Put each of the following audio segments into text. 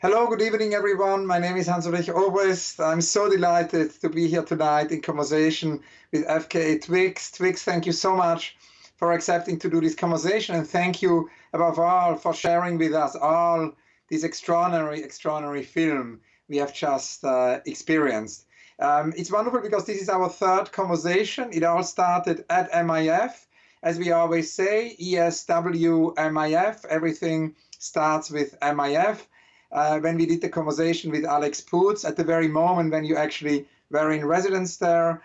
Hello, good evening, everyone. My name is Hans Ulrich Obrist. I'm so delighted to be here tonight in conversation with FKA Twigs. Twigs, thank you so much for accepting to do this conversation, and thank you above all for sharing with us all this extraordinary film we have just experienced. It's wonderful because this is our third conversation. It all started at MIF. As we always say, ESW MIF, everything starts with MIF. When we did the conversation with Alex Poots at the very moment when you actually were in residence there.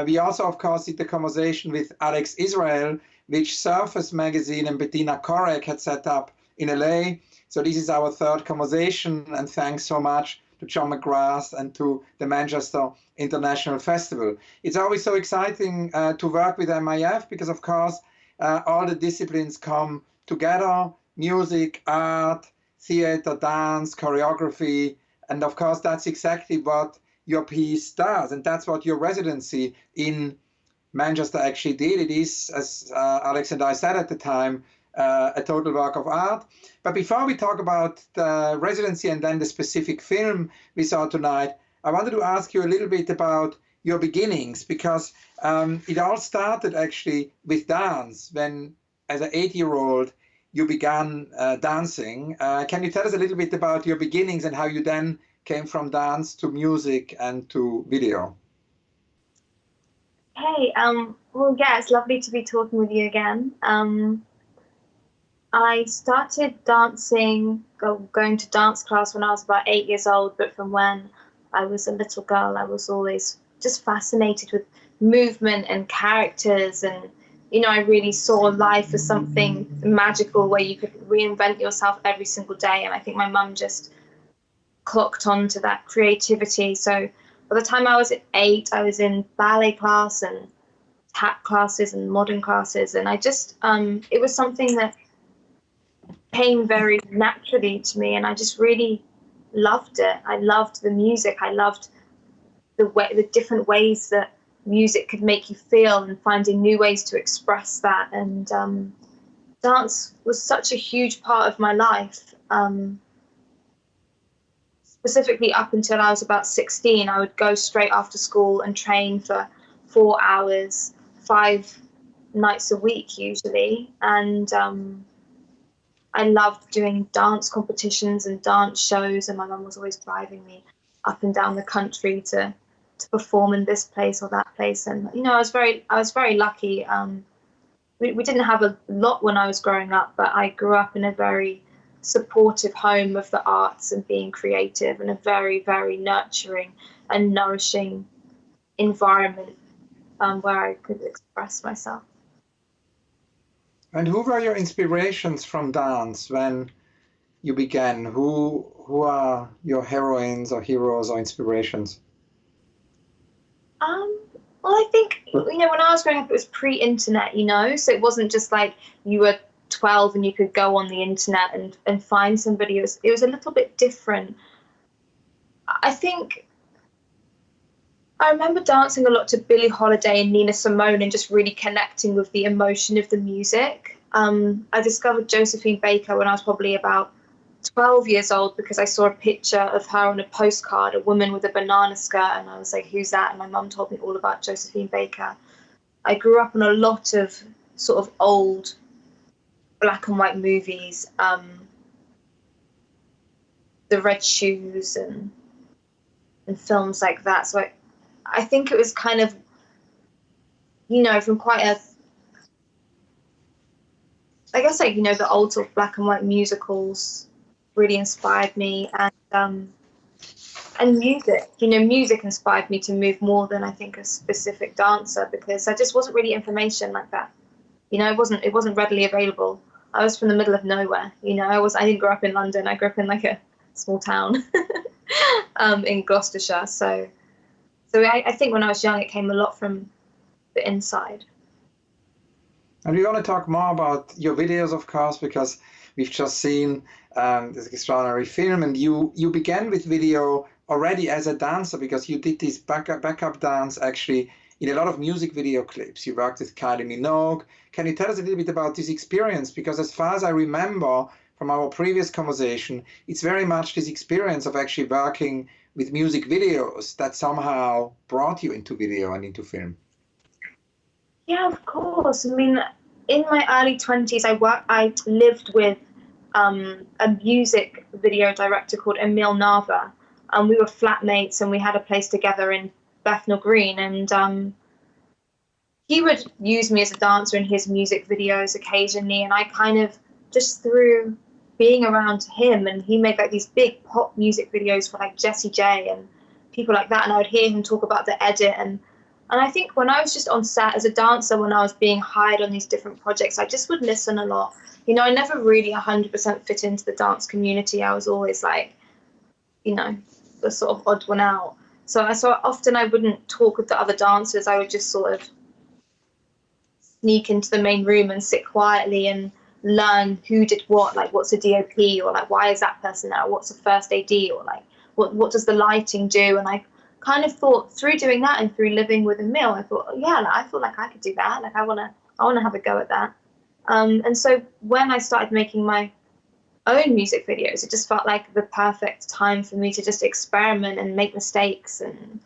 We also, of course, did the conversation with Alex Israel, which Surface Magazine and Bettina Korek had set up in LA. So this is our third conversation, and thanks so much to John McGrath and to the Manchester International Festival. It's always so exciting to work with MIF because, of course, all the disciplines come together: music, art, theater, dance, choreography, and of course that's exactly what your piece does, and that's what your residency in Manchester actually did. It is, as Alex and I said at the time, a total work of art. But before we talk about the residency and then the specific film we saw tonight, I wanted to ask you a little bit about your beginnings, because it all started actually with dance when, as an 8-year-old, you began dancing. Can you tell us a little bit about your beginnings and how you then came from dance to music and to video? Hey, well, yeah, it's lovely to be talking with you again. I started dancing, going to dance class when I was about 8 years old, but from when I was a little girl, I was always just fascinated with movement and characters, and I really saw life as something magical where you could reinvent yourself every single day. And I think my mum just clocked on to that creativity. So by the time I was at 8, I was in ballet class and tap classes and modern classes. And I just, it was something that came very naturally to me. And I just really loved it. I loved the music. I loved the different ways that music could make you feel and finding new ways to express that. And dance was such a huge part of my life. Specifically up until I was about 16, I would go straight after school and train for 4 hours, 5 nights a week usually. And I loved doing dance competitions and dance shows, and my mum was always driving me up and down the country to perform in this place or that place. And I was very lucky. We didn't have a lot when I was growing up, but I grew up in a very supportive home of the arts and being creative, and a very, very nurturing and nourishing environment where I could express myself. And who were your inspirations from dance when you began? Who are your heroines or heroes or inspirations? Well, I think, when I was growing up, it was pre-internet, so it wasn't just like you were 12 and you could go on the internet and find somebody. It was a little bit different. I think I remember dancing a lot to Billie Holiday and Nina Simone and just really connecting with the emotion of the music. I discovered Josephine Baker when I was probably about 12 years old because I saw a picture of her on a postcard, a woman with a banana skirt, and I was like, who's that? And my mum told me all about Josephine Baker. I grew up on a lot of sort of old black and white movies, The Red Shoes and films like that. So I think it was kind of, from quite a, I guess like, the old sort of black and white musicals really inspired me, and music, music inspired me to move more than I think a specific dancer, because there just wasn't really information like that. It wasn't readily available. I was from the middle of nowhere. I didn't grow up in London. I grew up in like a small town in Gloucestershire. So I think when I was young, it came a lot from the inside. And we want to talk more about your videos, of course, because we've just seen this extraordinary film, and you began with video already as a dancer, because you did this backup dance actually in a lot of music video clips. You worked with Kylie Minogue. Can you tell us a little bit about this experience? Because as far as I remember from our previous conversation, it's very much this experience of actually working with music videos that somehow brought you into video and into film. Yeah, of course. I mean, in my early 20s, I lived with a music video director called Emil Nava. We were flatmates and we had a place together in Bethnal Green. And he would use me as a dancer in his music videos occasionally. And I kind of, just through being around him, and he made like these big pop music videos for like Jessie J and people like that. And I would hear him talk about the edit. And I think when I was just on set as a dancer, when I was being hired on these different projects, I just would listen a lot. You know, I never really 100% fit into the dance community. I was always like, you know, the sort of odd one out. So often I wouldn't talk with the other dancers. I would just sort of sneak into the main room and sit quietly and learn who did what, like what's a DOP, or like why is that person there, what's a first AD, or like what does the lighting do. And I kind of thought, through doing that and through living with Emil, I thought, yeah, like, I feel like I could do that. Like I wanna have a go at that. And so when I started making my own music videos, it just felt like the perfect time for me to just experiment and make mistakes and,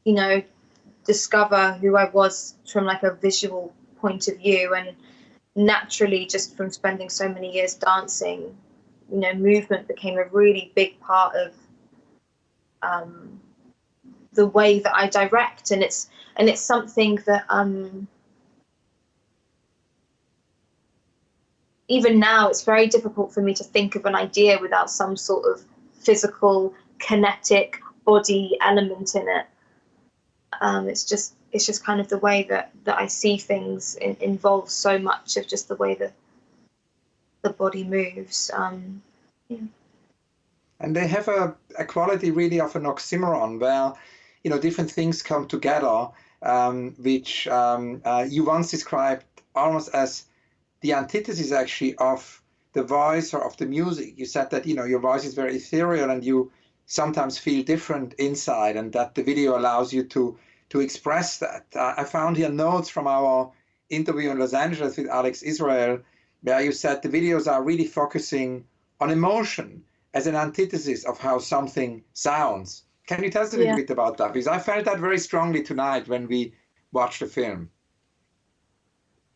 you know, discover who I was from like a visual point of view. And naturally, just from spending so many years dancing, you know, movement became a really big part of the way that I direct, and it's something that even now it's very difficult for me to think of an idea without some sort of physical, kinetic body element in it. It's just kind of the way that I see things involves so much of just the way that the body moves. Yeah. And they have a quality really of an oxymoron where, you know, different things come together, which you once described almost as the antithesis actually of the voice or of the music. You said that, you know, your voice is very ethereal and you sometimes feel different inside, and that the video allows you to express that. I found here notes from our interview in Los Angeles with Alex Israel, where you said the videos are really focusing on emotion as an antithesis of how something sounds. Can you tell us a little bit about that? Because I felt that very strongly tonight when we watched the film.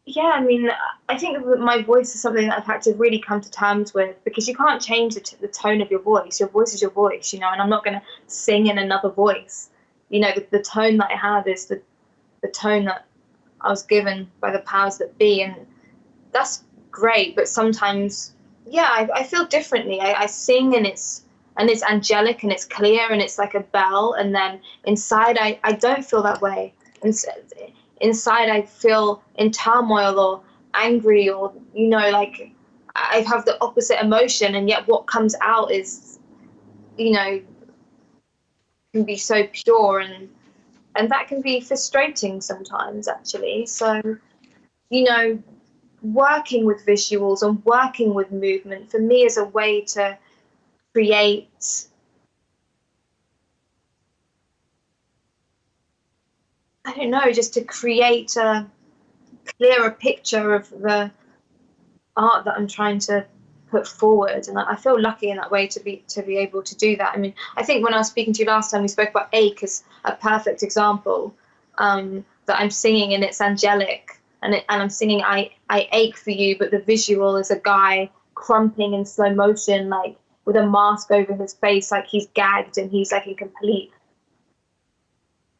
Yeah, I mean, I think that my voice is something that I've had to really come to terms with, because you can't change the tone of your voice. Your voice is your voice, you know, and I'm not going to sing in another voice. You know, the tone that I have is the tone that I was given by the powers that be, and that's great. But sometimes, yeah, I feel differently. I sing and it's angelic and it's clear and it's like a bell, and then inside I don't feel that way. And inside I feel in turmoil or angry, or, you know, like I have the opposite emotion, and yet what comes out is, you know, can be so pure, and that can be frustrating sometimes, actually. So, you know, working with visuals and working with movement for me is a way to create, I don't know, just to create a clearer picture of the art that I'm trying to put forward. And I feel lucky in that way to be able to do that. I mean, I think when I was speaking to you last time, we spoke about Ache as a perfect example, that I'm singing and it's angelic, and I'm singing I ache for you, but the visual is a guy crumping in slow motion, like with a mask over his face, like he's gagged and he's like in complete,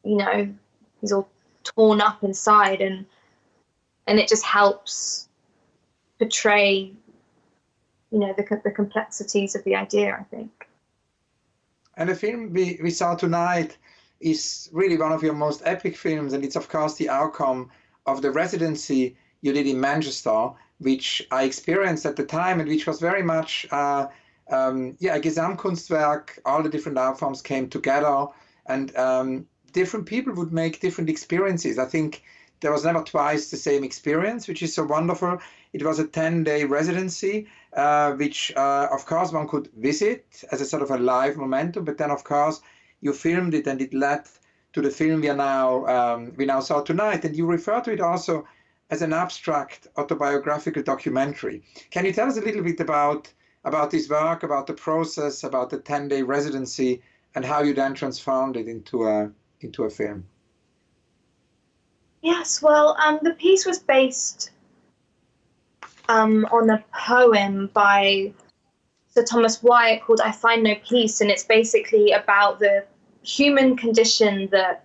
you know, he's all torn up inside, and it just helps portray, you know, the complexities of the idea, I think. And the film we saw tonight is really one of your most epic films, and it's of course the outcome of the residency you did in Manchester, which I experienced at the time, and which was very much a Gesamtkunstwerk. All the different art forms came together, and different people would make different experiences. I think there was never twice the same experience, which is so wonderful. It was a 10-day residency, which of course one could visit as a sort of a live momentum, but then of course you filmed it, and it led to the film we now saw tonight. And you refer to it also as an abstract autobiographical documentary. Can you tell us a little bit about this work, about the process, about the 10-day residency, and how you then transformed it into a film? Yes, well, the piece was based on a poem by Sir Thomas Wyatt called I Find No Peace, and it's basically about the human condition that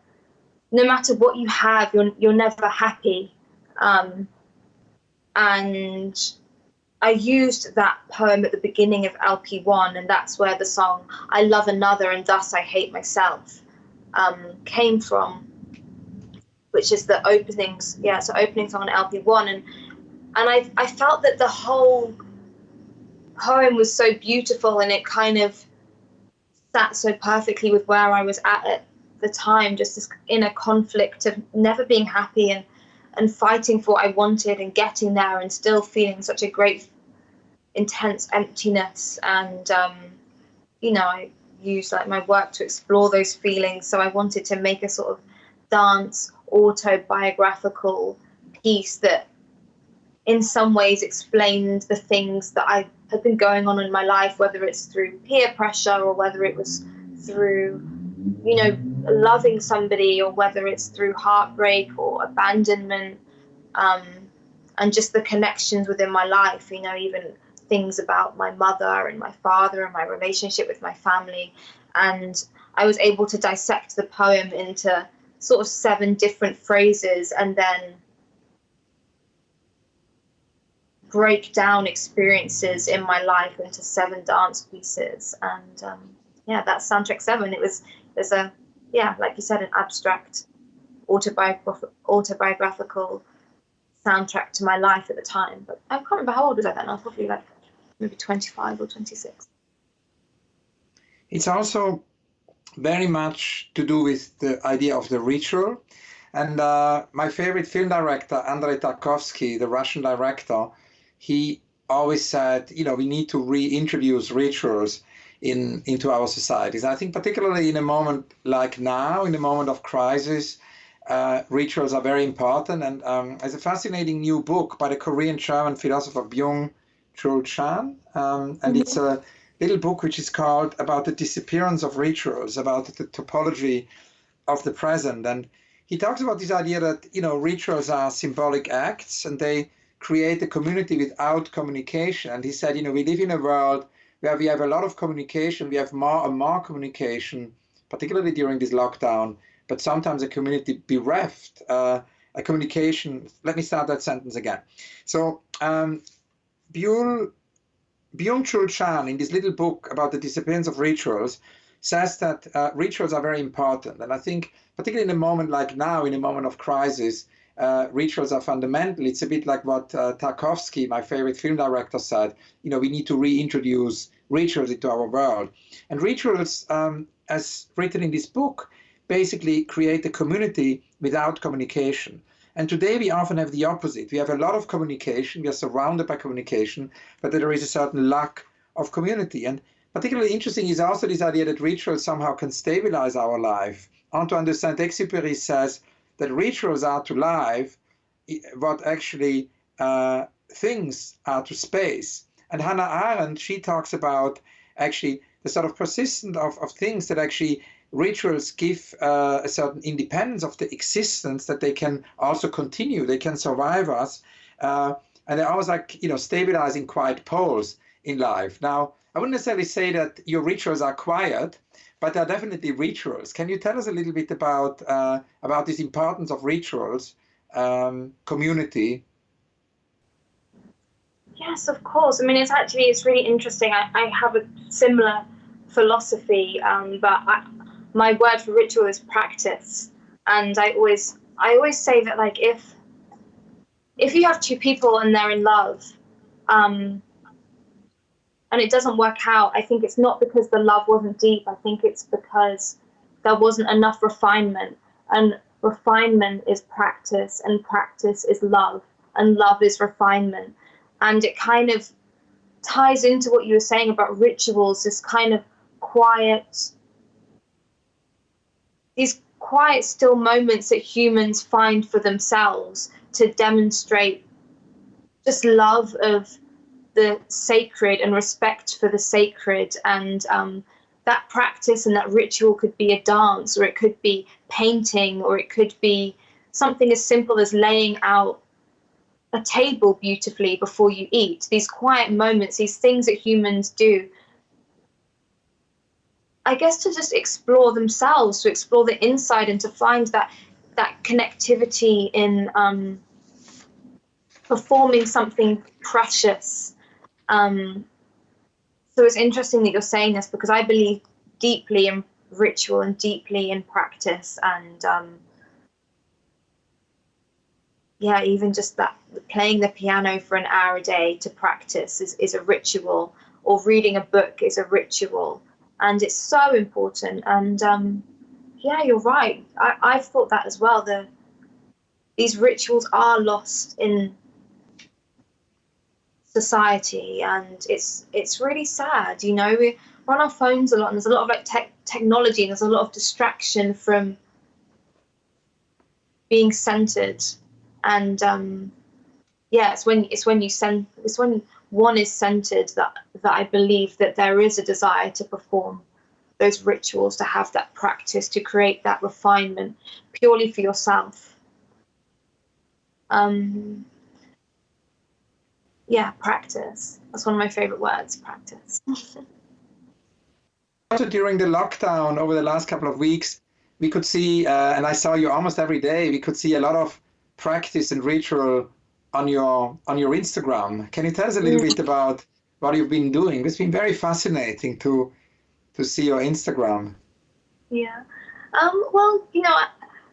no matter what you have, you're never happy. And I used that poem at the beginning of LP1, and that's where the song I Love Another and Thus I Hate Myself came from, which is the opening song on LP1. And I felt that the whole poem was so beautiful, and it kind of sat so perfectly with where I was at the time, just as in a conflict of never being happy and fighting for what I wanted and getting there and still feeling such a great intense emptiness. And I used like my work to explore those feelings, so I wanted to make a sort of dance autobiographical piece that in some ways explained the things that I had been going on in my life, whether it's through peer pressure or whether it was through, loving somebody, or whether it's through heartbreak or abandonment, and just the connections within my life, even things about my mother and my father and my relationship with my family. And I was able to dissect the poem into sort of 7 different phrases and then break down experiences in my life into 7 dance pieces. And that's soundtrack 7. There's like you said, an abstract autobiographical soundtrack to my life at the time. But I can't remember how old was I then. I was probably like maybe 25 or 26. It's also very much to do with the idea of the ritual. And my favorite film director, Andrei Tarkovsky, the Russian director, he always said, we need to reintroduce rituals into our societies. I think particularly in a moment like now, in a moment of crisis, rituals are very important. And there's a fascinating new book by the Korean-German philosopher Byung-Chul Chan. And it's a little book which is called About the Disappearance of Rituals, about the topology of the present. And he talks about this idea that, rituals are symbolic acts and they create a community without communication. And he said, we live in a world where we have a lot of communication, we have more and more communication, particularly during this lockdown, but sometimes a community bereft, a communication. Let me start that sentence again. So Byung-Chul Chan, in this little book about the disappearance of rituals, says that rituals are very important. And I think, particularly in a moment like now, in a moment of crisis, rituals are fundamental. It's a bit like what Tarkovsky, my favorite film director, said. We need to reintroduce rituals into our world. And rituals, as written in this book, basically create a community without communication. And today we often have the opposite. We have a lot of communication, we are surrounded by communication, but there is a certain lack of community. And particularly interesting is also this idea that rituals somehow can stabilize our life. Antoine de Saint-Exupéry says that rituals are to life what actually things are to space. And Hannah Arendt, she talks about actually the sort of persistence of things that actually rituals give a certain independence of the existence, that they can also continue, they can survive us. And they're always like, stabilizing quiet poles in life. Now, I wouldn't necessarily say that your rituals are quiet, but they're definitely rituals. Can you tell us a little bit about this importance of rituals, community? Yes, of course. I mean, it's really interesting. I have a similar philosophy, but my word for ritual is practice. And I always say that, like, if you have 2 people and they're in love, and it doesn't work out, I think it's not because the love wasn't deep. I think it's because there wasn't enough refinement. And refinement is practice, and practice is love, and love is refinement. And it kind of ties into what you were saying about rituals, this kind of quiet quiet, still moments that humans find for themselves to demonstrate just love of the sacred and respect for the sacred. And that practice and that ritual could be a dance, or it could be painting, or it could be something as simple as laying out a table beautifully before you eat. These quiet moments, these things that humans do, I guess, to just explore themselves, to explore the inside, and to find that connectivity in performing something precious. So it's interesting that you're saying this, because I believe deeply in ritual and deeply in practice, and yeah, even just that playing the piano for an hour a day to practice is a ritual, or reading a book is a ritual, and it's so important. And yeah, you're right. I've thought that as well. These rituals are lost in society, and it's really sad. You know, we're on our phones a lot, and there's a lot of like technology, and there's a lot of distraction from being centered. And yeah, it's when one is centered that I believe that there is a desire to perform those rituals, to have that practice, to create that refinement purely for yourself. Yeah, practice. That's one of my favorite words, practice. Also, during the lockdown over the last couple of weeks, we could see, and I saw you almost every day, we could see a lot of practice and ritual on your Instagram. Can you tell us a little bit about what you've been doing? It's been very fascinating to see your Instagram. Yeah. Well, you know,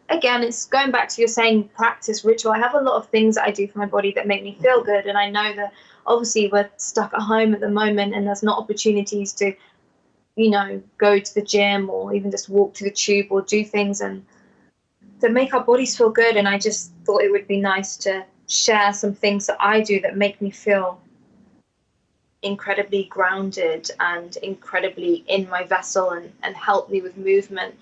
again, it's going back to you're saying practice, ritual. I have a lot of things that I do for my body that make me feel good. And I know that obviously we're stuck at home at the moment, and there's not opportunities to, you know, go to the gym or even just walk to the tube or do things and that make our bodies feel good. And I just thought it would be nice to share some things that I do that make me feel incredibly grounded and incredibly in my vessel, and help me with movement.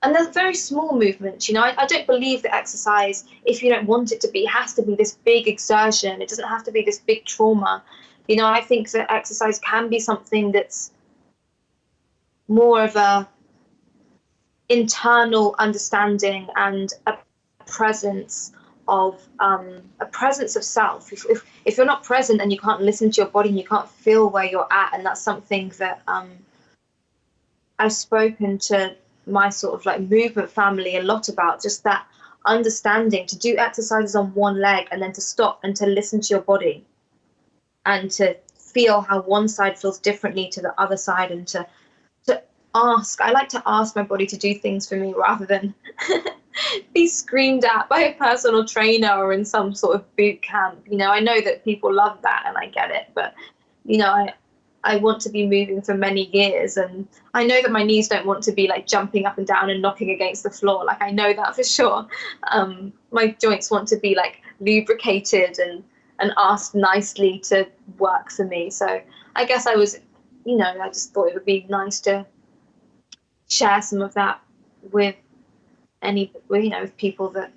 And they're very small movements, you know. I don't believe that exercise, if you don't want it to be, has to be this big exertion. It doesn't have to be this big trauma. You know, I think that exercise can be something that's more of a internal understanding and a presence of self. If you're not present, and you can't listen to your body, and you can't feel where you're at, and that's something that I've spoken to my sort of like movement family a lot about, just that understanding to do exercises on one leg and then to stop and to listen to your body and to feel how one side feels differently to the other side, and to ask. I like to ask my body to do things for me rather than be screamed at by a personal trainer or in some sort of boot camp. You know, I know that people love that, and I get it, but you know, I want to be moving for many years, and I know that my knees don't want to be like jumping up and down and knocking against the floor. Like, I know that for sure. My joints want to be like lubricated and asked nicely to work for me. So I guess I was, you know, I just thought it would be nice to share some of that with with people that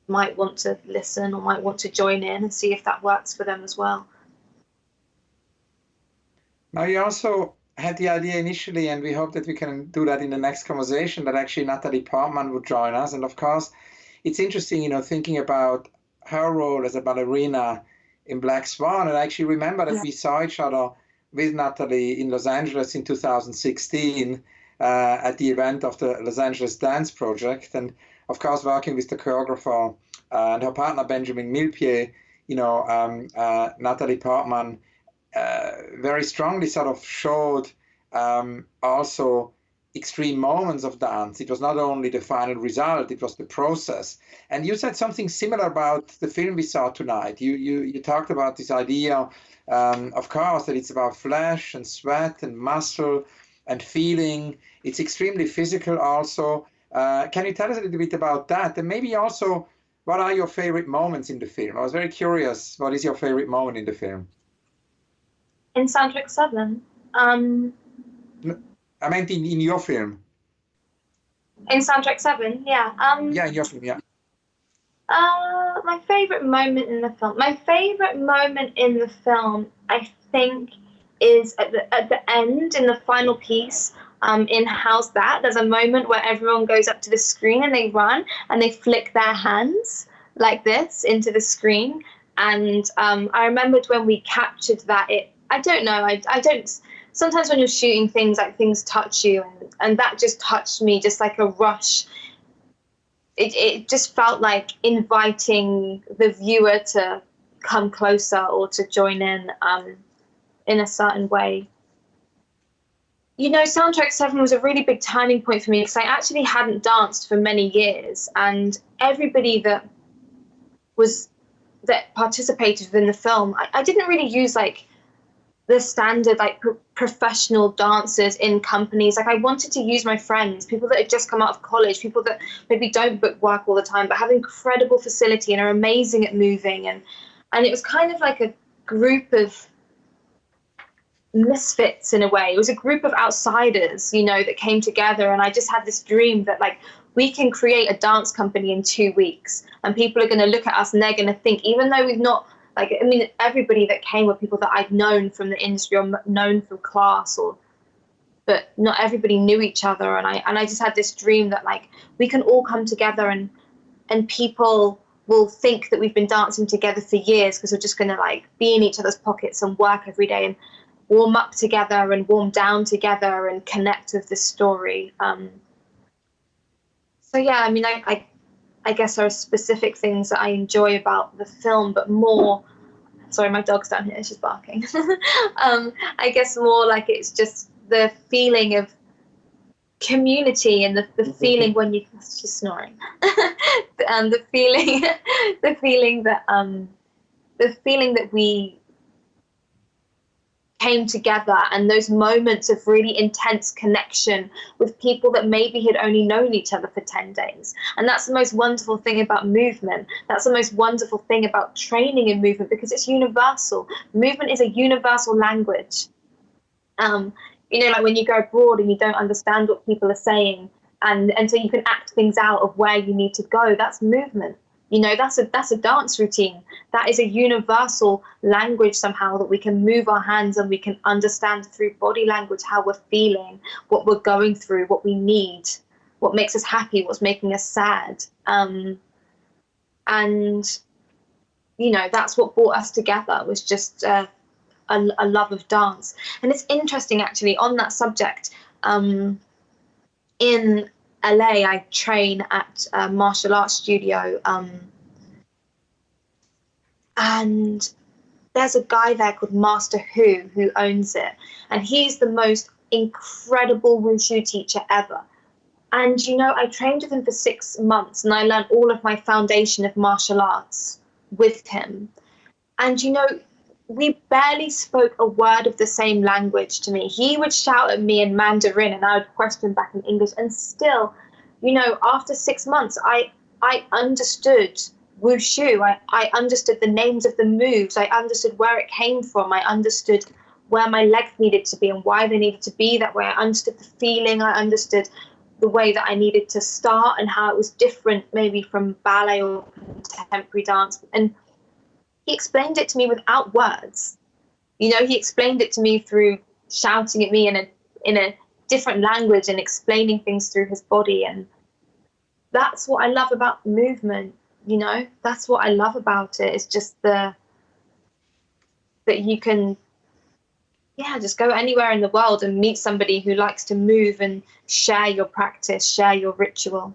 might want to listen or might want to join in, and see if that works for them as well. Now, you also had the idea initially, and we hope that we can do that in the next conversation, that actually Natalie Portman would join us. And of course, it's interesting, you know, thinking about her role as a ballerina in Black Swan. And I actually remember that we saw each other with Natalie in Los Angeles in 2016 at the event of the Los Angeles Dance Project. And of course, working with the choreographer and her partner, Benjamin Millepied, you know, Natalie Portman very strongly sort of showed also extreme moments of dance. It was not only the final result, it was the process. And you said something similar about the film we saw tonight. You talked about this idea, of course, that it's about flesh and sweat and muscle and feeling. It's extremely physical also. Can you tell us a little bit about that? And maybe also, what are your favorite moments in the film? I was very curious, what is your favorite moment in the film? In Soundtrack 7? I meant in your film. In Soundtrack 7, yeah. Yeah, in your film, yeah. My favorite moment in the film. My favorite moment in the film, I think, is at the end, in the final piece. In How's That, there's a moment where everyone goes up to the screen and they run and they flick their hands like this into the screen. And I remembered when we captured that. I don't know. I don't. Sometimes when you're shooting things, like things touch you, and that just touched me, just like a rush. It just felt like inviting the viewer to come closer or to join in a certain way. You know, Soundtrack 7 was a really big turning point for me because I actually hadn't danced for many years, and everybody that participated in the film, I didn't really use like the standard like professional dancers in companies. Like I wanted to use my friends, people that had just come out of college, people that maybe don't book work all the time but have incredible facility and are amazing at moving, and it was kind of like a group of misfits in a way. It was a group of outsiders, you know, that came together, and I just had this dream that like we can create a dance company in 2 weeks and people are going to look at us and they're going to think, even though we've not, like, I mean, everybody that came were people that I'd known from the industry or known from class, but not everybody knew each other. And I just had this dream that like we can all come together and people will think that we've been dancing together for years because we're just going to like be in each other's pockets and work every day and warm up together and warm down together and connect with this story. So yeah, I mean, I guess there are specific things that I enjoy about the film, but more. Sorry, my dog's down here. She's barking. I guess more like it's just the feeling of community and the feeling when you. She's snoring. The feeling, the feeling that we came together, and those moments of really intense connection with people that maybe had only known each other for 10 days. And that's the most wonderful thing about movement. That's the most wonderful thing about training in movement, because it's universal. Movement is a universal language. You know, like when you go abroad and you don't understand what people are saying, and so you can act things out of where you need to go, that's movement. You know, that's a dance routine. That is a universal language somehow that we can move our hands and we can understand through body language how we're feeling, what we're going through, what we need, what makes us happy, what's making us sad. And, you know, that's what brought us together, was just a love of dance. And it's interesting, actually, on that subject, in LA, I train at a martial arts studio, and there's a guy there called Master who owns it, and he's the most incredible wushu teacher ever. And you know, I trained with him for 6 months, and I learned all of my foundation of martial arts with him. And you know, we barely spoke a word of the same language to me. He would shout at me in Mandarin and I would question back in English. And still, you know, after 6 months, I understood wushu. I understood the names of the moves. I understood where it came from. I understood where my legs needed to be and why they needed to be that way. I understood the feeling. I understood the way that I needed to start and how it was different maybe from ballet or contemporary dance. And he explained it to me without words. You know, he explained it to me through shouting at me in a different language and explaining things through his body. And that's what I love about movement, you know? That's what I love about it. It's just that you can, yeah, just go anywhere in the world and meet somebody who likes to move and share your practice, share your ritual.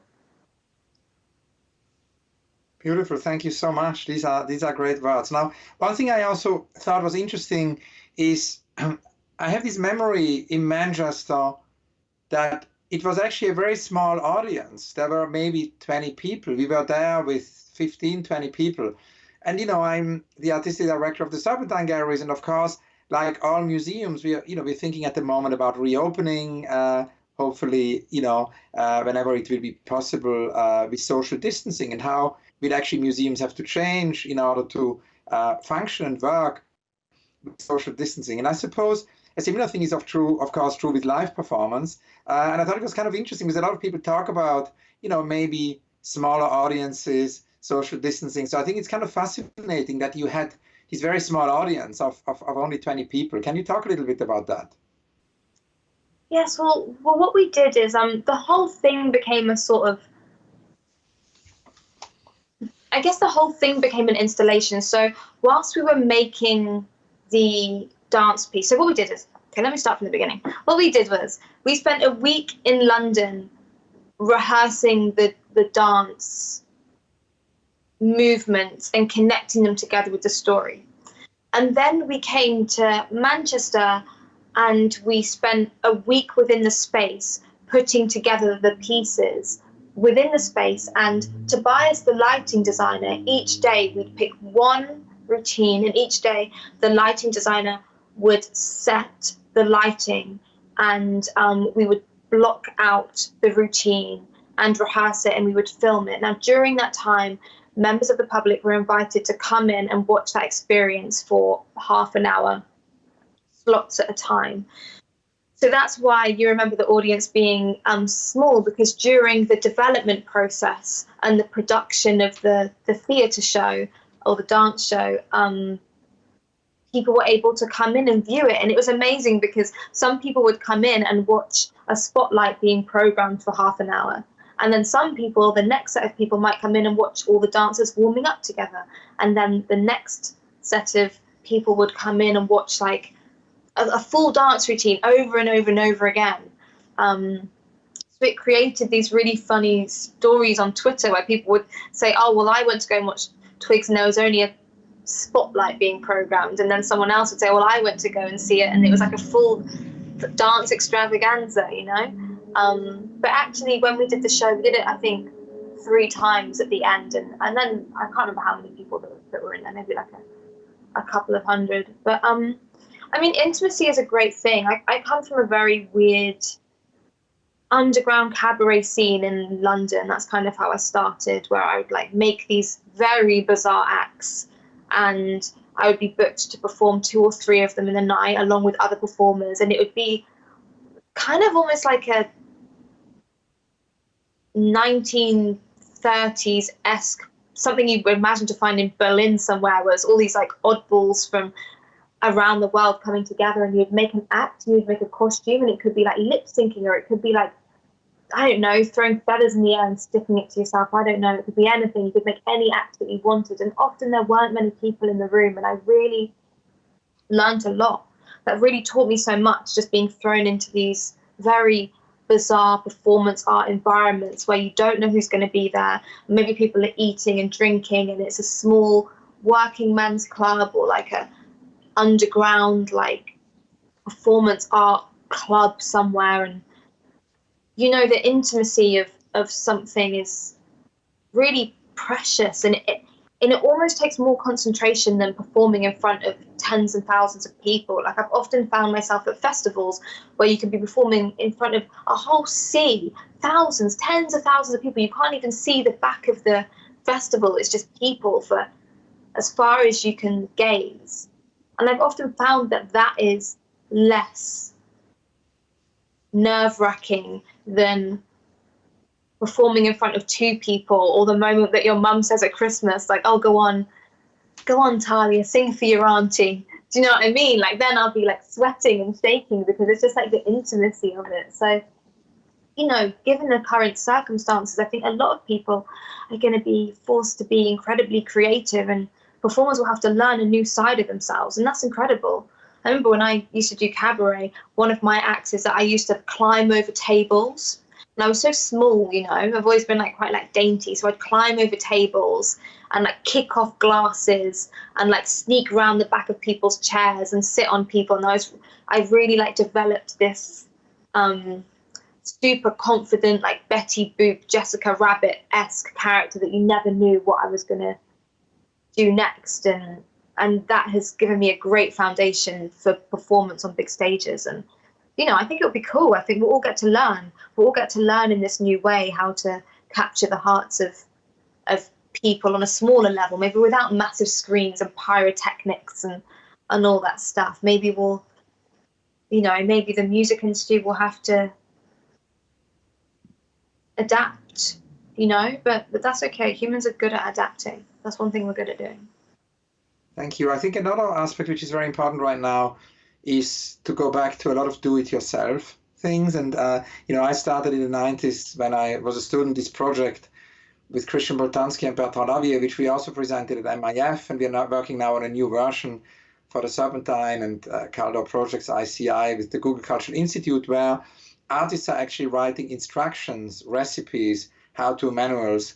Beautiful. Thank you so much. These are great words. Now, one thing I also thought was interesting is I have this memory in Manchester that it was actually a very small audience. There were maybe 20 people. We were there with 15, 20 people. And, you know, I'm the artistic director of the Serpentine Galleries. And of course, like all museums, we're thinking at the moment about reopening, hopefully, you know, whenever it will be possible with social distancing, and how will actually museums have to change in order to function and work with social distancing. And I suppose a similar thing is of course true with live performance. And I thought it was kind of interesting because a lot of people talk about, maybe smaller audiences, social distancing. So I think it's kind of fascinating that you had this very small audience of only 20 people. Can you talk a little bit about that? Yes, well, what we did is the whole thing became a sort of, I guess the whole thing became an installation. So whilst we were making the dance piece, so what we did is, okay, let me start from the beginning. What we did was we spent a week in London rehearsing the dance movements and connecting them together with the story. And then we came to Manchester and we spent a week within the space putting together the pieces within the space. And Tobias, the lighting designer, each day we'd pick one routine, and each day the lighting designer would set the lighting, and we would block out the routine and rehearse it, and we would film it. Now, during that time, members of the public were invited to come in and watch that experience for half an hour, slots at a time. So that's why you remember the audience being small, because during the development process and the production of the theatre show or the dance show, people were able to come in and view it. And it was amazing because some people would come in and watch a spotlight being programmed for half an hour. And then some people, the next set of people might come in and watch all the dancers warming up together. And then the next set of people would come in and watch like a full dance routine over and over and over again. So it created these really funny stories on Twitter where people would say, oh, well, I went to go and watch Twigs and there was only a spotlight being programmed. And then someone else would say, well, I went to go and see it and it was like a full dance extravaganza, But actually, when we did the show, we did it, I think, 3 times at the end. And then I can't remember how many people that were in there, maybe like a couple of hundred. But I mean, intimacy is a great thing. I come from a very weird underground cabaret scene in London. That's kind of how I started, where I would like make these very bizarre acts and I would be booked to perform 2 or 3 of them in the night along with other performers. And it would be kind of almost like a 1930s-esque, something you would imagine to find in Berlin somewhere, where it's all these like oddballs from around the world coming together, and you'd make an act, and you'd make a costume, and it could be like lip syncing, or it could be like, I don't know, throwing feathers in the air and sticking it to yourself. I don't know. It could be anything. You could make any act that you wanted. And often there weren't many people in the room, and I really learned a lot. That really taught me so much, just being thrown into these very bizarre performance art environments where you don't know who's going to be there. Maybe people are eating and drinking, and it's a small working men's club or like a underground like performance art club somewhere. And the intimacy of something is really precious, and it almost takes more concentration than performing in front of tens and thousands of people. Like, I've often found myself at festivals where you can be performing in front of a whole sea, thousands, tens of thousands of people. You can't even see the back of the festival. It's just people for as far as you can gaze. And I've often found that is less nerve-wracking than performing in front of 2 people, or the moment that your mum says at Christmas, like, oh, go on, Talia, sing for your auntie. Do you know what I mean? Like, then I'll be like sweating and shaking because it's just like the intimacy of it. So, given the current circumstances, I think a lot of people are going to be forced to be incredibly creative, and performers will have to learn a new side of themselves, and that's incredible. I remember when I used to do cabaret, one of my acts is that I used to climb over tables. And I was so small, I've always been like quite like dainty. So I'd climb over tables and like kick off glasses and like sneak around the back of people's chairs and sit on people. And I really like developed this super confident, like Betty Boop, Jessica Rabbit-esque character that you never knew what I was going to do next. And that has given me a great foundation for performance on big stages. And I think it'll be cool. I think we'll all get to learn. We'll all get to learn in this new way how to capture the hearts of people on a smaller level, maybe without massive screens and pyrotechnics and all that stuff. Maybe we'll maybe the music industry will have to adapt, but that's okay. Humans are good at adapting. That's one thing we're good at doing. Thank you. I think another aspect which is very important right now is to go back to a lot of do-it-yourself things. And, I started in the 90s when I was a student, this project with Christian Boltanski and Bertrand Lavier, which we also presented at MIF, and we are now working now on a new version for the Serpentine and Caldor Projects ICI with the Google Cultural Institute, where artists are actually writing instructions, recipes, how-to manuals,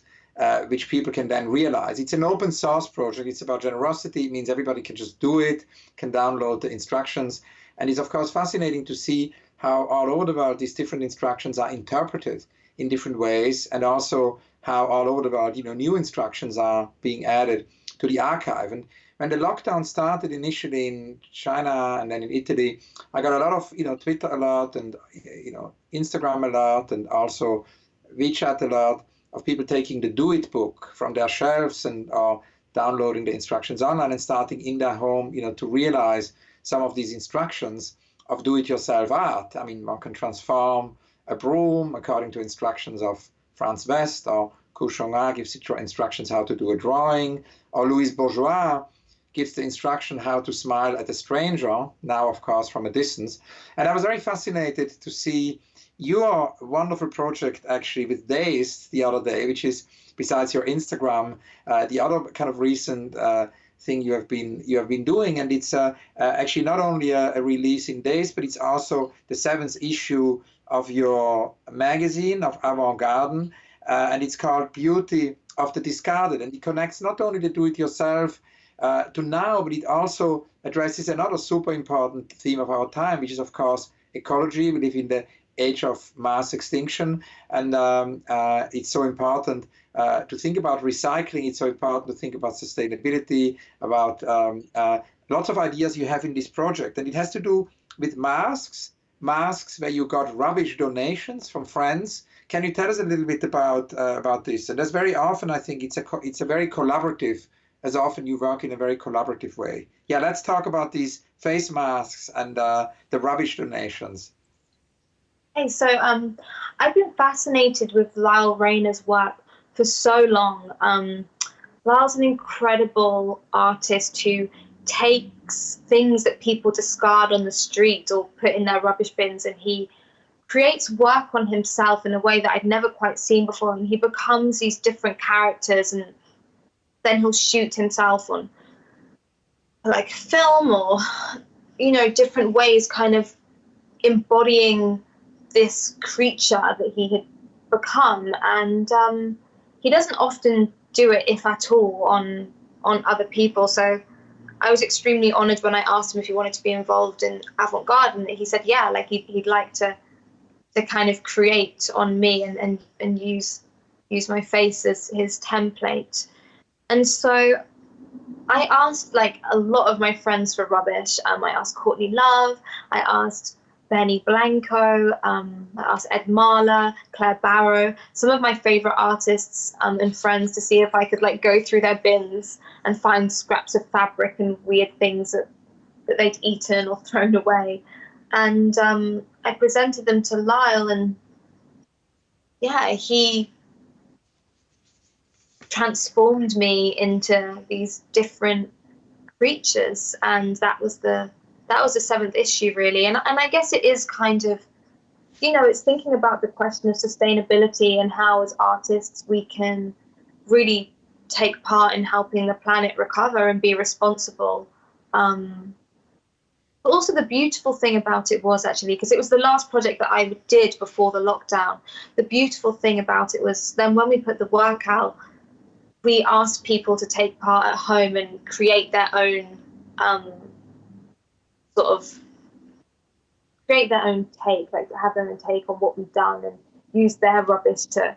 which people can then realize. It's an open source project. It's about generosity. It means everybody can just do it, can download the instructions. And it's, of course, fascinating to see how all over the world these different instructions are interpreted in different ways, and also how all over the world, new instructions are being added to the archive. And when the lockdown started initially in China and then in Italy, I got a lot of, Twitter alert and, Instagram alert and also WeChat alert of people taking the Do It book from their shelves and downloading the instructions online and starting in their home, to realize some of these instructions of do-it-yourself art. I mean, one can transform a broom according to instructions of Franz West, or Kouchonga gives instructions how to do a drawing, or Louise Bourgeois gives the instruction how to smile at a stranger, now, of course, from a distance. And I was very fascinated to see your wonderful project actually with Dazed the other day, which is, besides your Instagram, the other kind of recent thing you have been doing. And it's actually not only a release in Dazed, but it's also the 7th issue of your magazine, of Avant Garden, and it's called Beauty of the Discarded. And it connects not only the do-it-yourself to now, but it also addresses another super important theme of our time, which is, of course, ecology. We live in the age of mass extinction, and it's so important to think about recycling. It's so important to think about sustainability, about lots of ideas you have in this project. And it has to do with masks where you got rubbish donations from friends. Can you tell us a little bit about this? And that's very often, I think, it's a very collaborative, as often you work in a very collaborative way. Yeah, let's talk about these face masks and the rubbish donations. Hey, so I've been fascinated with Lyle Rayner's work for so long. Lyle's an incredible artist who takes things that people discard on the street or put in their rubbish bins, and he creates work on himself in a way that I'd never quite seen before. And he becomes these different characters, and then he'll shoot himself on like film or, different ways, kind of embodying this creature that he had become. And he doesn't often do it, if at all, on other people. So I was extremely honored when I asked him if he wanted to be involved in Avant Garden. He said, yeah, like he'd like to kind of create on me and use my face as his template. And so I asked like a lot of my friends for rubbish. I asked Courtney Love, I asked Benny Blanco, I asked Ed Marler, Claire Barrow, some of my favorite artists and friends, to see if I could like go through their bins and find scraps of fabric and weird things that they'd eaten or thrown away. And I presented them to Lyle, and yeah, he transformed me into these different creatures, and that was the 7th issue, really. And I guess it is kind of, it's thinking about the question of sustainability and how as artists we can really take part in helping the planet recover and be responsible. But also the beautiful thing about it was actually, because it was the last project that I did before the lockdown, the beautiful thing about it was then when we put the work out, we asked people to take part at home and create their own create their own take, like have their own take on what we've done and use their rubbish to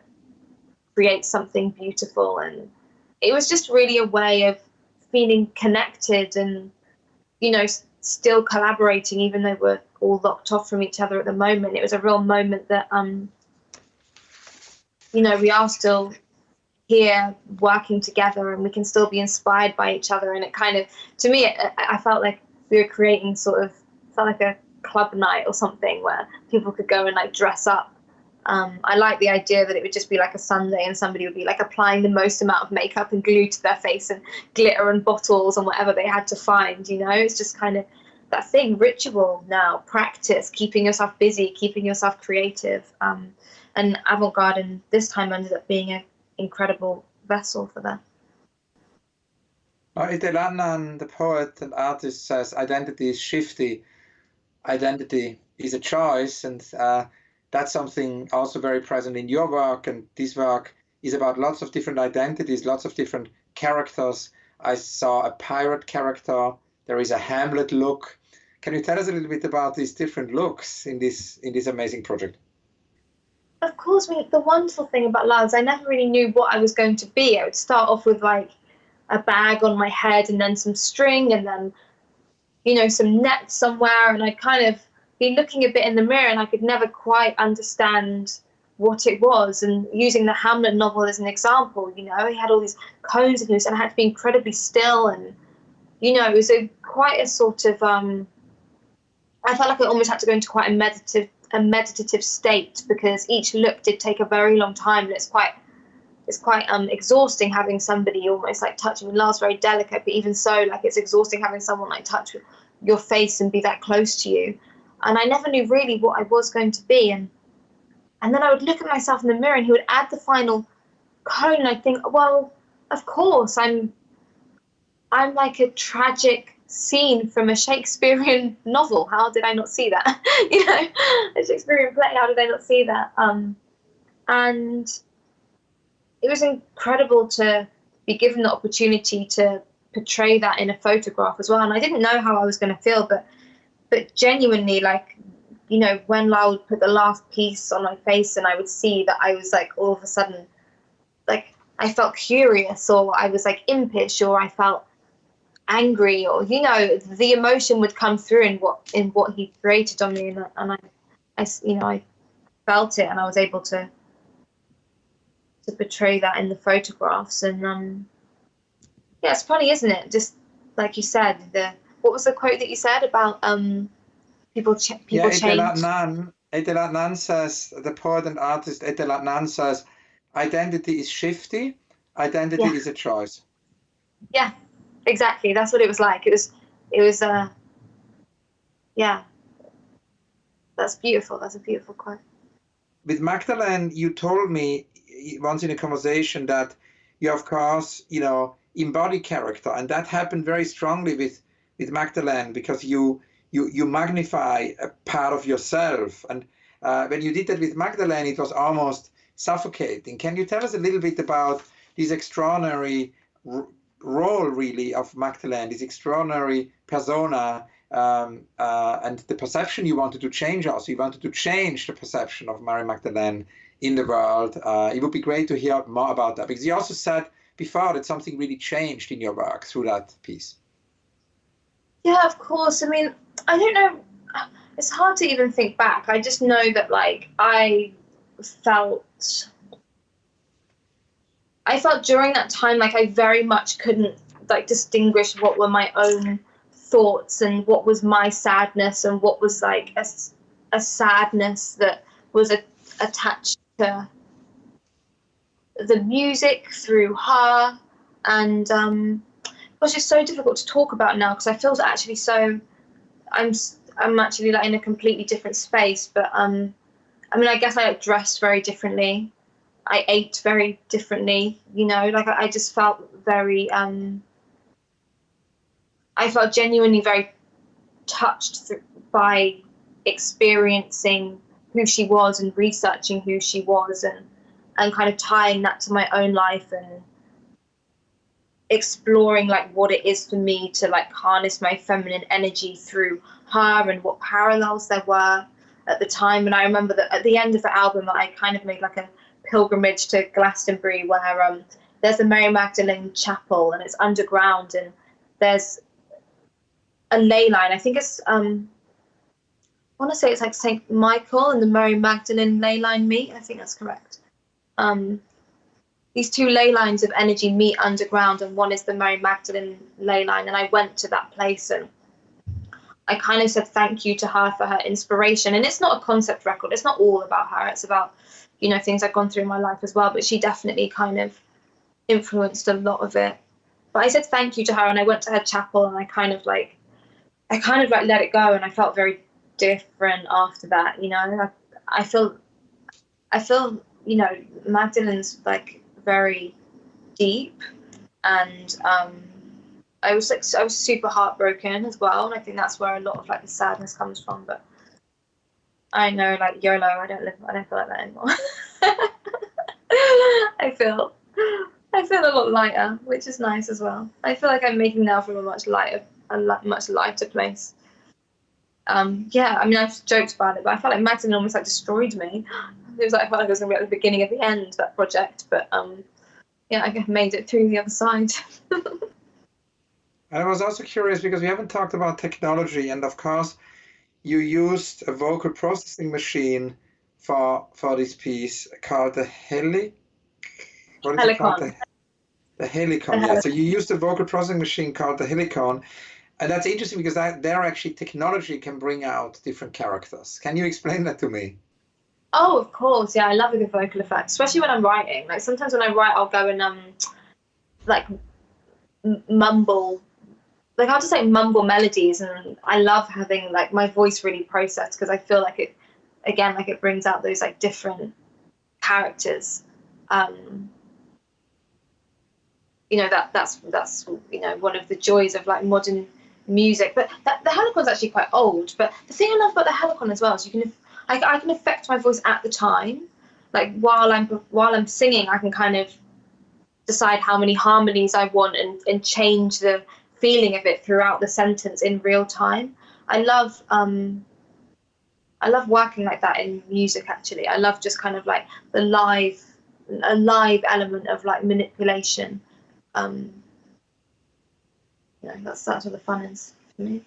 create something beautiful. And it was just really a way of feeling connected and, still collaborating, even though we're all locked off from each other at the moment. It was a real moment that, we are still here working together and we can still be inspired by each other. And it kind of, to me, I felt like we were creating felt like a club night or something where people could go and like dress up. I like the idea that it would just be like a Sunday and somebody would be like applying the most amount of makeup and glue to their face and glitter and bottles and whatever they had to find, you know. It's just kind of that thing, ritual now, practice, keeping yourself busy, keeping yourself creative. And Avant Garden this time ended up being an incredible vessel for that. Itelannan, the poet and artist, says identity is shifty, identity is a choice, and that's something also very present in your work. And this work is about lots of different identities, lots of different characters. I saw a pirate character. There is a Hamlet look. Can you tell us a little bit about these different looks in this amazing project? Of course, I mean, the wonderful thing about Lal is I never really knew what I was going to be. I would start off with like a bag on my head and then some string and then, you know, some net somewhere, and I'd kind of be looking a bit in the mirror and I could never quite understand what it was. And using the Hamlet novel as an example, you know, he had all these cones and I had to be incredibly still, and, you know, it was quite a sort of, I felt like I almost had to go into quite a meditative state, because each look did take a very long time, and it's quite exhausting having somebody almost like touching. And Lal's very delicate, but even so, like, it's exhausting having someone like touch your face and be that close to you. And I never knew really what I was going to be. And then I would look at myself in the mirror and he would add the final cone, and I'd think, well, of course, I'm like a tragic scene from a Shakespearean novel. How did I not see that? You know, a Shakespearean play, how did I not see that? And it was incredible to be given the opportunity to portray that in a photograph as well. And I didn't know how I was going to feel, but genuinely, like, you know, when Lal would put the last piece on my face and I would see that I was like, all of a sudden, like, I felt curious, or I was like impish, or I felt angry, or, you know, the emotion would come through in what he created on me, and I you know, I felt it, and I was able to portray that in the photographs. And yeah, it's funny, isn't it? Just like you said, what was the quote that you said about people change? Itelatnan says, the poet and artist Itelatnan says, identity is shifty, identity is a choice. Yeah, exactly. That's what it was like. It was yeah, that's beautiful. That's a beautiful quote. With Magdalene, you told me once in a conversation that you, of course, you know, embody character, and that happened very strongly with Magdalene, because you magnify a part of yourself. And when you did that with Magdalene, it was almost suffocating. Can you tell us a little bit about this extraordinary role, really, of Magdalene, this extraordinary persona, and the perception you wanted to change also? You wanted to change the perception of Mary Magdalene in the world. It would be great to hear more about that, because you also said before that something really changed in your work through that piece. Yeah, of course. I mean, I don't know. It's hard to even think back. I just know that, like, I felt during that time, like, I very much couldn't, like, distinguish what were my own thoughts and what was my sadness and what was, like, a sadness that was attached to the music through her. And it was just so difficult to talk about now, because I feel actually so, I'm actually like in a completely different space. But I mean, I guess I dressed very differently. I ate very differently, you know, like I just felt very, I felt genuinely very touched by experiencing who she was and researching who she was, and kind of tying that to my own life and exploring like what it is for me to like harness my feminine energy through her, and what parallels there were at the time. And I remember that at the end of the album, I kind of made like a pilgrimage to Glastonbury, where there's the Mary Magdalene chapel, and it's underground, and there's a ley line. I think it's I want to say it's like St. Michael and the Mary Magdalene ley line meet. I think that's correct. These two ley lines of energy meet underground, and one is the Mary Magdalene ley line. And I went to that place, and I kind of said thank you to her for her inspiration. And it's not a concept record. It's not all about her. It's about, you know, things I've gone through in my life as well. But she definitely kind of influenced a lot of it. But I said thank you to her, and I went to her chapel, and I kind of like let it go, and I felt very different after that. You know, I feel, you know, Magdalene's like very deep, and I was super heartbroken as well, and I think that's where a lot of like the sadness comes from. But I know, like YOLO, I don't feel like that anymore. I feel a lot lighter, which is nice as well. I feel like I'm making now from a much lighter place. Yeah, I mean, I've joked about it, but I felt like Magdalene almost like destroyed me. It was like I felt like I was gonna be at the beginning of the end, that project, but yeah, I made it through the other side. I was also curious because we haven't talked about technology, and of course, you used a vocal processing machine for this piece called the what is it called? Helicon. The Helicon, yeah. So you used a vocal processing machine called the Helicon, and that's interesting because there actually technology can bring out different characters. Can you explain that to me? Oh, of course, yeah, I love a good vocal effect, especially when I'm writing. Like sometimes when I write, I'll go and like mumble, like I'll just like mumble melodies, and I love having like my voice really processed because I feel like it, again, like it brings out those like different characters. You know, that's you know, one of the joys of like modern music. But the Helicon's actually quite old. But the thing I love about the Helicon as well is I can affect my voice at the time. Like while I'm singing, I can kind of decide how many harmonies I want, and change the feeling of it throughout the sentence in real time. I love working like that in music. Actually, I love just kind of like a live element of like manipulation. You know, that's where the fun is for me.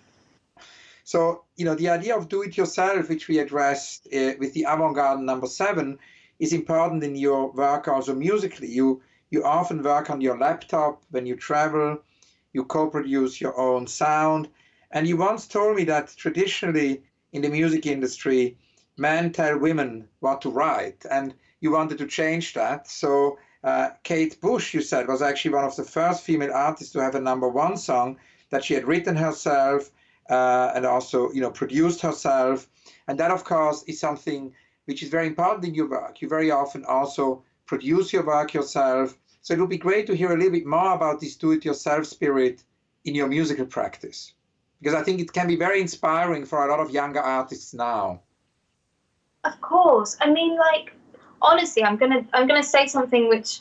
So, you know, the idea of do-it-yourself, which we addressed with the Avant Garden #7, is important in your work also musically. You often work on your laptop when you travel, you co-produce your own sound, and you once told me that traditionally in the music industry, men tell women what to write, and you wanted to change that. So Kate Bush, you said, was actually one of the first female artists to have a #1 song that she had written herself, and also, you know, produced herself. And that, of course, is something which is very important in your work. You very often also produce your work yourself. So it would be great to hear a little bit more about this do-it-yourself spirit in your musical practice, because I think it can be very inspiring for a lot of younger artists now. Of course. I mean, like, honestly, I'm gonna say something which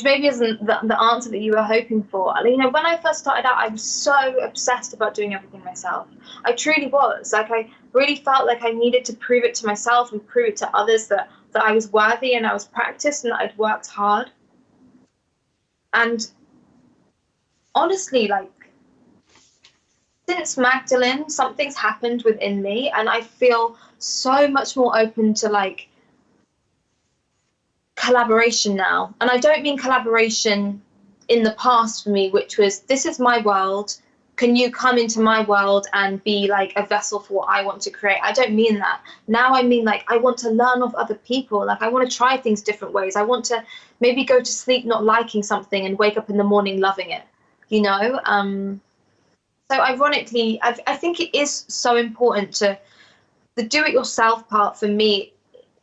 maybe isn't the answer that you were hoping for. You know, when I first started out, I was so obsessed about doing everything myself. I truly was. Like, I really felt like I needed to prove it to myself and prove it to others that I was worthy and I was practiced and that I'd worked hard. And honestly, like, since Magdalene, something's happened within me, and I feel so much more open to like collaboration now. And I don't mean collaboration in the past for me, which was, this is my world, can you come into my world and be like a vessel for what I want to create? I don't mean that. Now I mean, like, I want to learn off other people. Like, I want to try things different ways. I want to maybe go to sleep not liking something and wake up in the morning loving it, you know? So ironically, I think it is so important to, the do-it-yourself part for me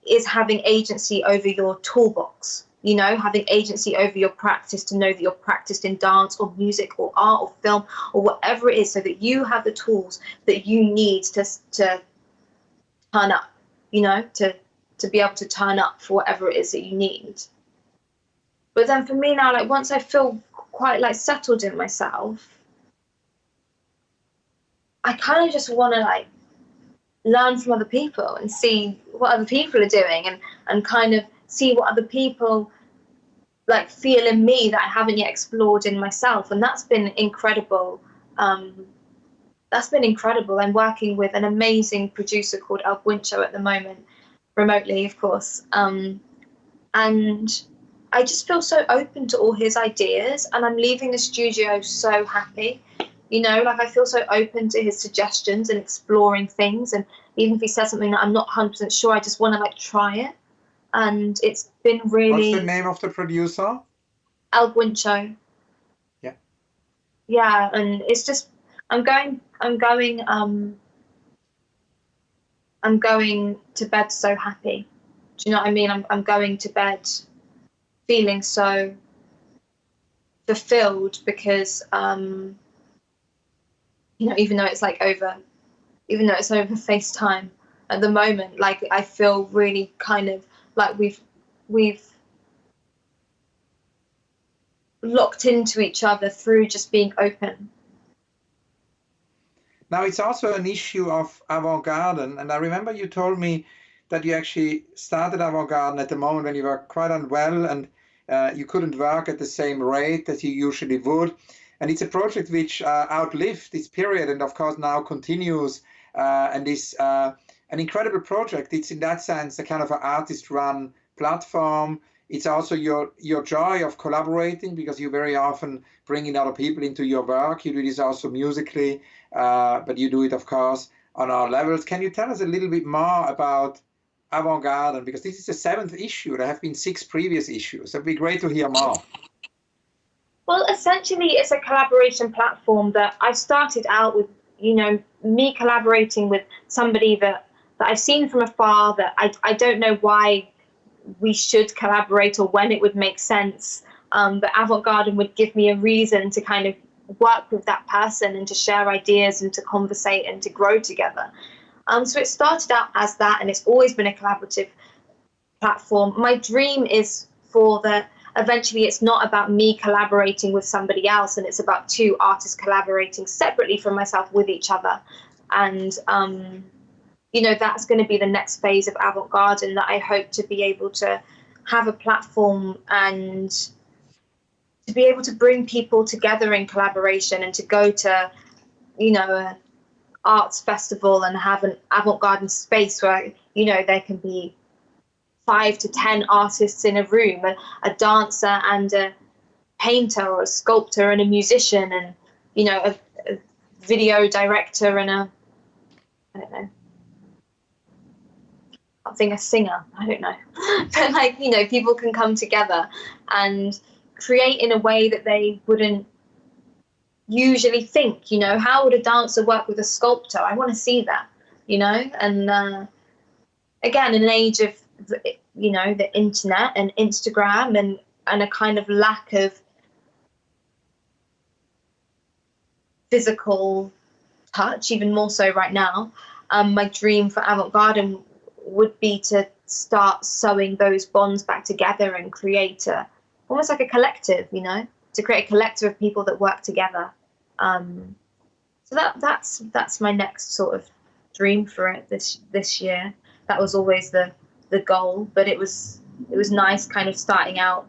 is having agency over your toolbox, you know, having agency over your practice, to know that you're practiced in dance or music or art or film or whatever it is, so that you have the tools that you need to turn up, you know, to be able to turn up for whatever it is that you need. But then for me now, like, once I feel quite like settled in myself, I kind of just want to like learn from other people and see what other people are doing, and kind of see what other people like feel in me that I haven't yet explored in myself. And that's been incredible. I'm working with an amazing producer called El Guincho at the moment, remotely, of course. And I just feel so open to all his ideas, and I'm leaving the studio so happy You know, like I feel so open to his suggestions and exploring things. And even if he says something that I'm not 100% sure, I just want to like try it. And it's been really. What's the name of the producer? El Guincho. Yeah. Yeah, and it's just I'm going to bed so happy. Do you know what I mean? I'm going to bed feeling so fulfilled because you know, even though it's over FaceTime at the moment, like I feel really kind of like we've locked into each other through just being open. Now it's also an issue of Avant Garden, and I remember you told me that you actually started Avant Garden at the moment when you were quite unwell and you couldn't work at the same rate as you usually would. And it's a project which outlived this period and of course now continues and is an incredible project. It's in that sense a kind of an artist-run platform. It's also your joy of collaborating because you very often bring in other people into your work. You do this also musically, but you do it, of course, on all levels. Can you tell us a little bit more about Avant Garden? Because this is the 7th issue. There have been 6 previous issues. It'd be great to hear more. Well, essentially, it's a collaboration platform that I started out with, you know, me collaborating with somebody that I've seen from afar, that I don't know why we should collaborate or when it would make sense. But Avant Garden would give me a reason to kind of work with that person and to share ideas and to conversate and to grow together. So it started out as that, and it's always been a collaborative platform. My dream is eventually it's not about me collaborating with somebody else, and it's about 2 artists collaborating separately from myself with each other. And you know, that's going to be the next phase of Avant Garden, that I hope to be able to have a platform and to be able to bring people together in collaboration and to go to, you know, a arts festival and have an Avant Garden space where, you know, there can be 5 to 10 artists in a room, a dancer and a painter or a sculptor and a musician and, you know, a video director and I don't know, I think a singer, I don't know. But like, you know, people can come together and create in a way that they wouldn't usually think. You know, how would a dancer work with a sculptor? I want to see that, you know. And again, in an age of, you know, the internet and Instagram and a kind of lack of physical touch, even more so right now, my dream for Avant Garden would be to start sewing those bonds back together and create almost like a collective, you know, to create a collective of people that work together. So that's my next sort of dream for it this year. That was always the goal, but it was nice kind of starting out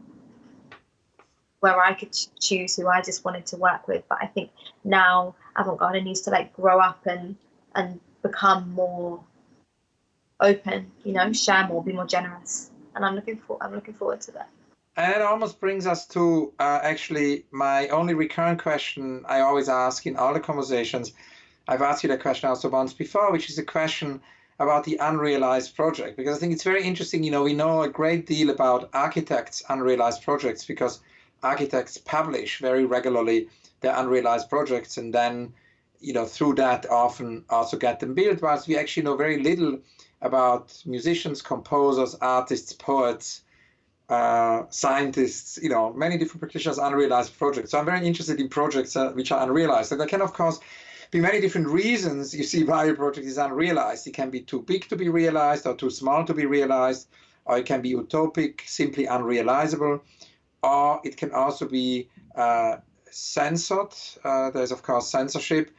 where I could choose who I just wanted to work with. But I think now Avant Garden needs to like grow up and become more open, you know, share more, be more generous. And I'm looking forward to that. And it almost brings us to actually my only recurrent question I always ask in all the conversations. I've asked you that question also once before, which is a question about the unrealized project, because I think it's very interesting. You know, we know a great deal about architects' unrealized projects because architects publish very regularly their unrealized projects, and then, you know, through that often also get them built, whilst we actually know very little about musicians, composers, artists, poets, scientists, you know, many different practitioners, unrealized projects. So I'm very interested in projects which are unrealized. And there can, of course, be many different reasons you see why a project is unrealized. It can be too big to be realized or too small to be realized, or it can be utopic, simply unrealizable, or it can also be censored. There's, of course, censorship.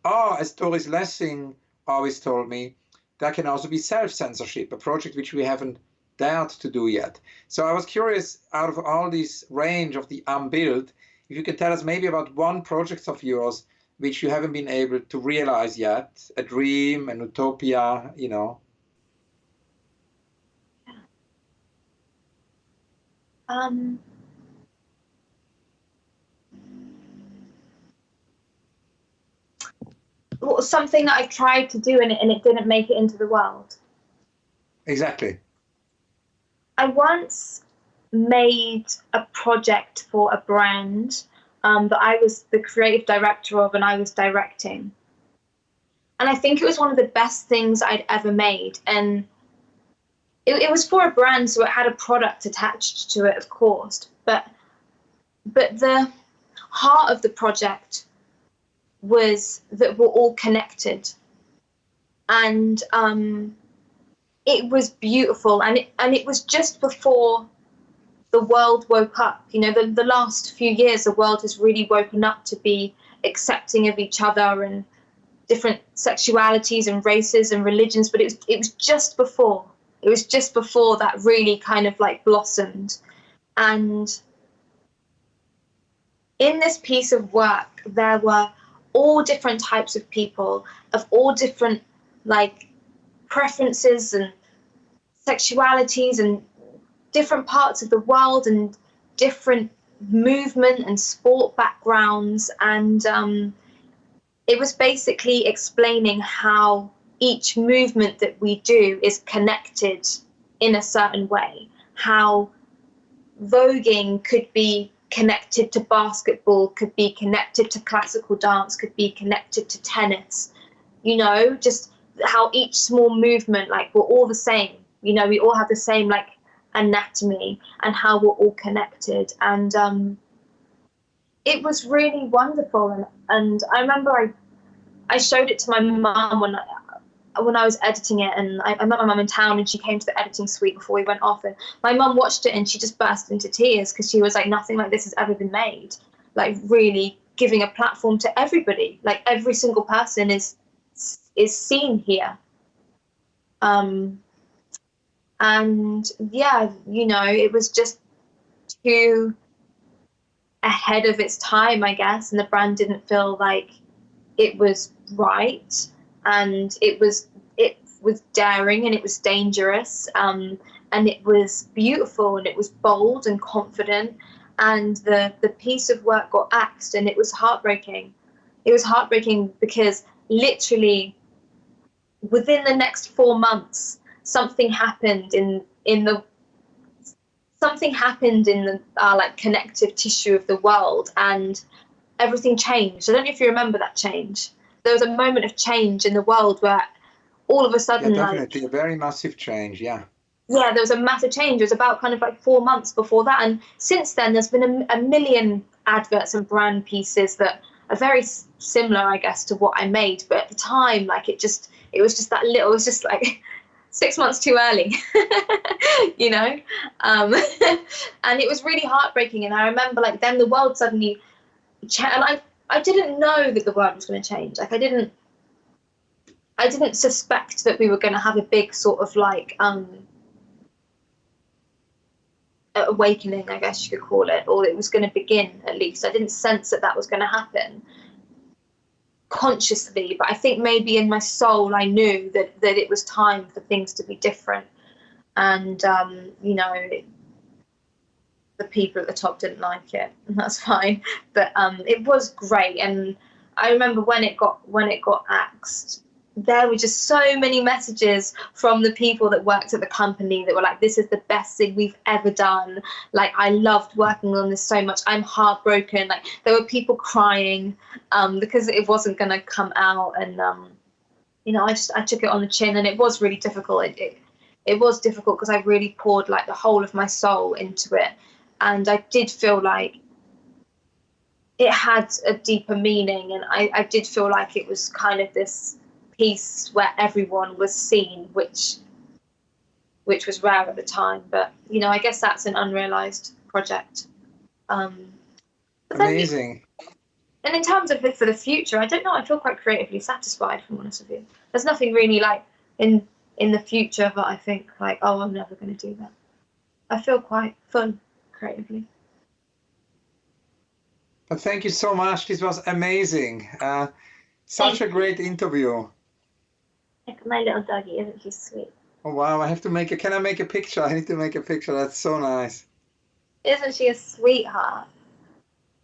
Or, as Doris Lessing always told me, there can also be self-censorship, a project which we haven't dared to do yet. So I was curious, out of all this range of the unbuilt, if you could tell us maybe about one project of yours which you haven't been able to realize yet, a dream, an utopia, you know. something that I tried to do and it didn't make it into the world. Exactly. I once made a project for a brand that I was the creative director of and I was directing. And I think it was one of the best things I'd ever made. And it was for a brand, so it had a product attached to it, of course. But the heart of the project was that we're all connected. And it was beautiful. And it was just before the world woke up. You know, the last few years, the world has really woken up to be accepting of each other and different sexualities and races and religions. But it was just before. It was just before that really kind of like blossomed. And in this piece of work, there were all different types of people of all different like preferences and sexualities and different parts of the world and different movement and sport backgrounds. And it was basically explaining how each movement that we do is connected in a certain way, how voguing could be connected to basketball, could be connected to classical dance, could be connected to tennis, you know, just how each small movement, like we're all the same, you know, we all have the same like anatomy and how we're all connected. And it was really wonderful. And I remember I showed it to my mum when I was editing it, and I met my mum in town and she came to the editing suite before we went off, and my mum watched it and she just burst into tears because she was like, nothing like this has ever been made, like really giving a platform to everybody, like every single person is seen here. And yeah, you know, it was just too ahead of its time, I guess, and the brand didn't feel like it was right, and it was daring and it was dangerous, and it was beautiful and it was bold and confident, and the piece of work got axed, and it was heartbreaking. It was heartbreaking because literally within the next 4 months something happened in the like connective tissue of the world, and everything changed. I don't know if you remember that change. There was a moment of change in the world where all of a sudden, yeah, definitely a very massive change. Yeah, there was a massive change. It was about kind of like 4 months before that, and since then there's been a million adverts and brand pieces that are very similar, I guess, to what I made. But at the time, like it was just that little. It was just like 6 months too early, you know. And it was really heartbreaking. And I remember, like, then the world suddenly changed, and I didn't know that the world was going to change. Like I didn't suspect that we were going to have a big sort of like awakening, I guess you could call it, or it was going to begin. At least I didn't sense that was going to happen consciously, but I think maybe in my soul I knew that it was time for things to be different. And you know, the people at the top didn't like it, and that's fine. But it was great. And I remember when it got axed, there were just so many messages from the people that worked at the company that were like, this is the best thing we've ever done. Like, I loved working on this so much. I'm heartbroken. Like, there were people crying because it wasn't going to come out. And, you know, I took it on the chin, and it was really difficult. It was difficult because I really poured like the whole of my soul into it. And I did feel like it had a deeper meaning. And I did feel like it was kind of this piece where everyone was seen, which was rare at the time. But you know, I guess that's an unrealized project. Amazing. And in terms of it for the future, I don't know. I feel quite creatively satisfied, if I'm honest with you. There's nothing really like in the future that I think like, oh, I'm never going to do that. I feel quite full creatively. But thank you so much. This was amazing. Such a great interview. Like my little doggy, isn't she sweet? Oh wow, can I make a picture? I need to make a picture. That's so nice. Isn't she a sweetheart?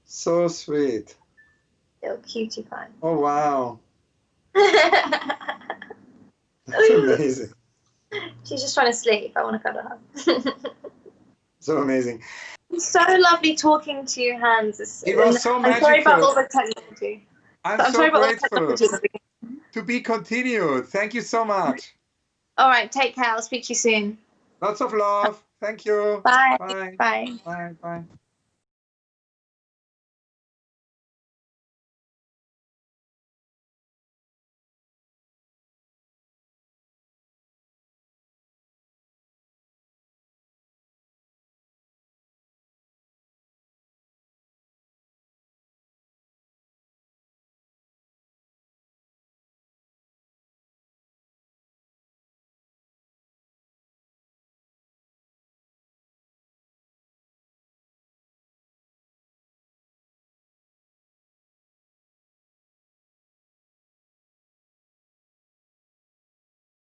So sweet. Little cutie pie. Oh wow. That's amazing. She's just trying to sleep. I want to cuddle her. So amazing. It's so lovely talking to you, Hans. It was so I'm sorry about all magical. the technology. I'm so sorry about all the grateful. technology. To be continued. Thank you so much. All right, take care. I'll speak to you soon. Lots of love. Thank you. Bye. Bye. Bye. Bye. Bye.